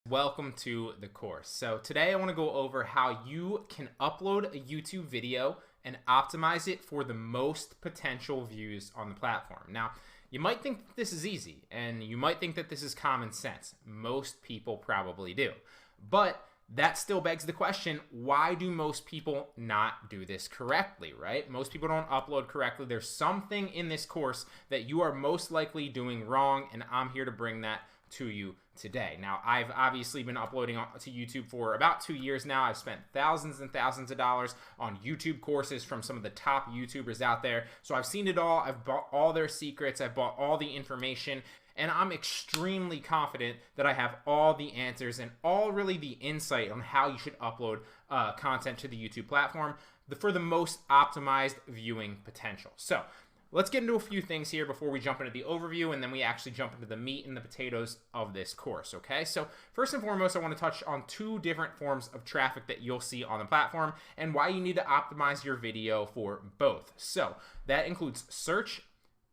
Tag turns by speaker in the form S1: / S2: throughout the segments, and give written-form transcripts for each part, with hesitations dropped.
S1: Welcome to the course. So today I want to go over how you can upload a YouTube video and optimize it for the most potential views on the platform. Now, you might think that this is easy, and you might think that this is common sense. Most people probably do. But that still begs the question, why do most people not do this correctly, right? Most people don't upload correctly. There's something in this course that you are most likely doing wrong, and I'm here to bring that to you today. Now, I've obviously been uploading to YouTube for about 2 years now. I've spent thousands and thousands of dollars on YouTube courses from some of the top YouTubers out there. So I've seen it all. I've bought all their secrets. I've bought all the information. And I'm extremely confident that I have all the answers and all really the insight on how you should upload content to the YouTube platform for the most optimized viewing potential. So let's get into a few things here before we jump into the overview, and then we actually jump into the meat and the potatoes of this course, okay? So first and foremost, I want to touch on two different forms of traffic that you'll see on the platform and why you need to optimize your video for both. So that includes search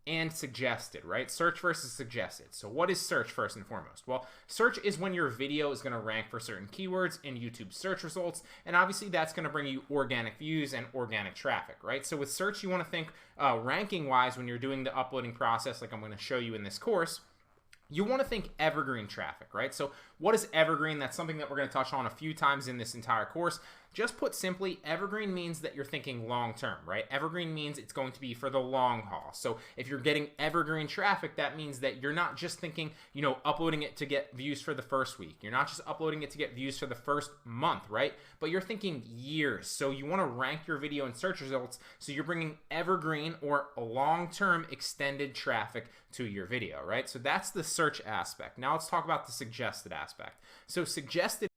S1: and suggested, right? Search versus suggested. So what is search first and foremost? Well, search is when your video is going to rank for certain keywords in YouTube search results, and obviously that's going to bring you organic views and organic traffic, right? So with search, you want to think ranking wise when you're doing the uploading process, like I'm going to show you in this course. You want to think evergreen traffic, right? So what is evergreen? That's something that we're going to touch on a few times in this entire course. Just put simply, evergreen means that you're thinking long-term, right? Evergreen means it's going to be for the long haul. So if you're getting evergreen traffic, that means that you're not just thinking, you know, uploading it to get views for the first week. You're not just uploading it to get views for the first month, right? But you're thinking years. So you want to rank your video in search results so you're bringing evergreen or long-term extended traffic to your video, right? So that's the search aspect. Now let's talk about the suggested aspect. So suggested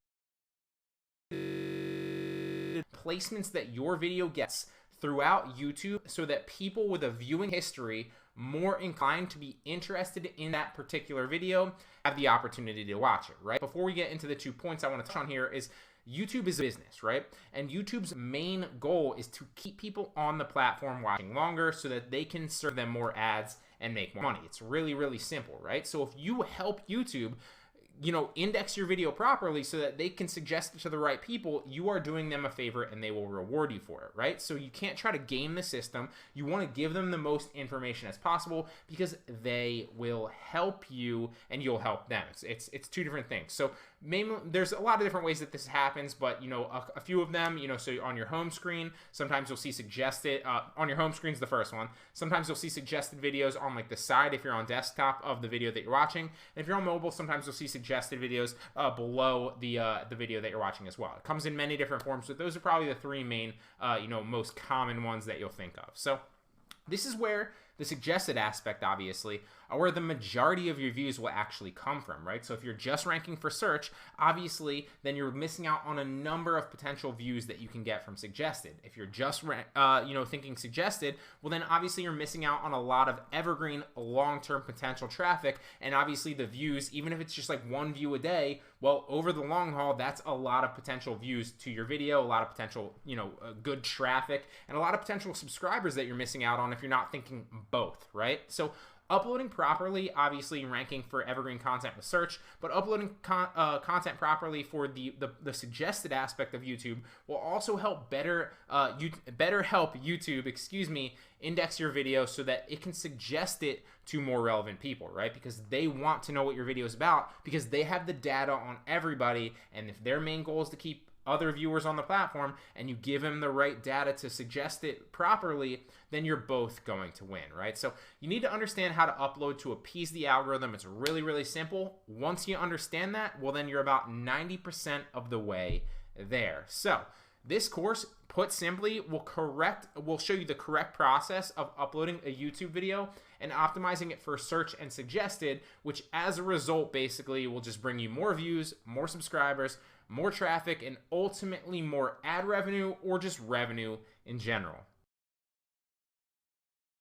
S1: placements that your video gets throughout YouTube so that people with a viewing history more inclined to be interested in that particular video have the opportunity to watch it, right? Before we get into the 2 points I want to touch on here is YouTube is a business, right? And YouTube's main goal is to keep people on the platform watching longer so that they can serve them more ads and make more money. It's really, really simple, right? So if you help YouTube, you know, index your video properly so that they can suggest it to the right people, you are doing them a favor and they will reward you for it, right? So you can't try to game the system. You want to give them the most information as possible because they will help you and you'll help them. It's two different things. So mainly, there's a lot of different ways that this happens, but you know, a few of them, you know, so on your home screen, sometimes you'll see suggested, on your home screen is the first one. Sometimes you'll see suggested videos on like the side if you're on desktop of the video that you're watching. And if you're on mobile, sometimes you'll see suggested videos below the video that you're watching as well. It comes in many different forms, but those are probably the three main, you know, most common ones that you'll think of. So this is where the suggested aspect, obviously, are where the majority of your views will actually come from, right? So if you're just ranking for search, obviously, then you're missing out on a number of potential views that you can get from suggested. If you're just, you know, thinking suggested, well, then obviously you're missing out on a lot of evergreen, long-term potential traffic, and obviously the views, even if it's just like one view a day, well, over the long haul, that's a lot of potential views to your video, a lot of potential, you know, good traffic, and a lot of potential subscribers that you're missing out on if you're not thinking both, right? So uploading properly, obviously ranking for evergreen content with search, but uploading content properly for the suggested aspect of YouTube will also help better help YouTube, excuse me, index your video so that it can suggest it to more relevant people, right? Because they want to know what your video is about because they have the data on everybody, and if their main goal is to keep other viewers on the platform and you give them the right data to suggest it properly, then you're both going to win, right? So you need to understand how to upload to appease the algorithm. It's really, really simple. Once you understand that, well, then you're about 90% of the way there. So this course, put simply, will show you the correct process of uploading a YouTube video and optimizing it for search and suggested, which as a result basically will just bring you more views, more subscribers, more traffic, and ultimately more ad revenue or just revenue in general.